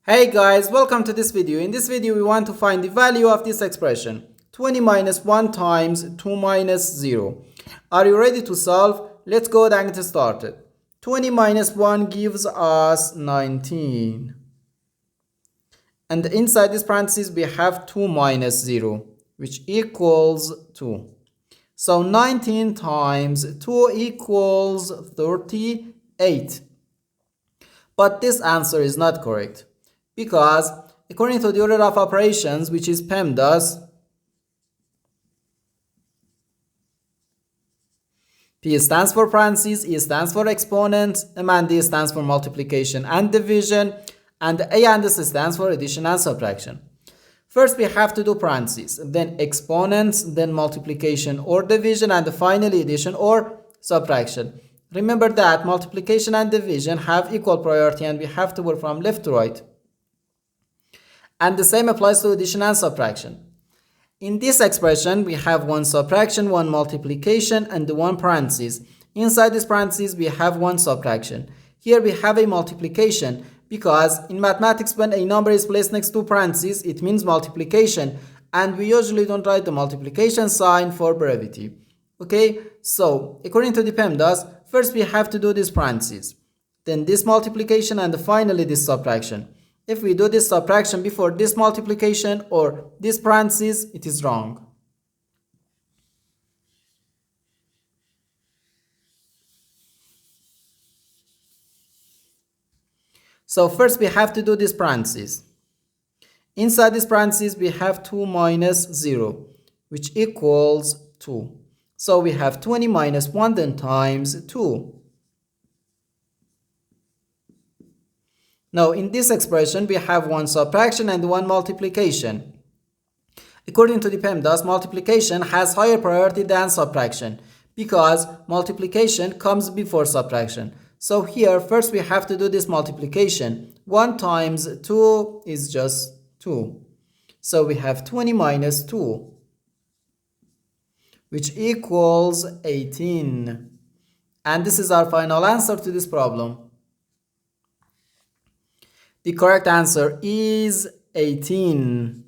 Hey guys, welcome to this video. In this video we want to find the value of this expression 20 minus 1 times 2 minus 0. Are you ready to solve? Let's go and get started. 20 minus 1 gives us 19. And inside this parenthesis we have 2 minus 0, which equals 2. So 19 times 2 equals 38. But this answer is not correct, because according to the order of operations, which is PEMDAS, P stands for parentheses, E stands for exponents, M and D stands for multiplication and division, and A and S stands for addition and subtraction. First we have to do parentheses, then exponents, then multiplication or division, and finally addition or subtraction. Remember that multiplication and division have equal priority and we have to work from left to right. And the same applies to addition and subtraction. In this expression, we have one subtraction, one multiplication, and one parenthesis. Inside this parenthesis, we have one subtraction. Here we have a multiplication, because in mathematics, when a number is placed next to parentheses, it means multiplication. And we usually don't write the multiplication sign for brevity. Okay, so according to the PEMDAS, first we have to do this parentheses, then this multiplication, and finally this subtraction. If we do this subtraction before this multiplication or this parentheses, it is wrong. So first we have to do this parentheses. Inside this parentheses we have 2 minus 0, which equals 2. So we have 20 minus 1 then times 2. Now in this expression we have one subtraction and one multiplication. According to the PEMDAS, multiplication has higher priority than subtraction, because multiplication comes before subtraction. So here first we have to do this multiplication. 1 times 2 is just 2. So we have 20 minus 2, which equals 18. And this is our final answer to this problem. The correct answer is 18.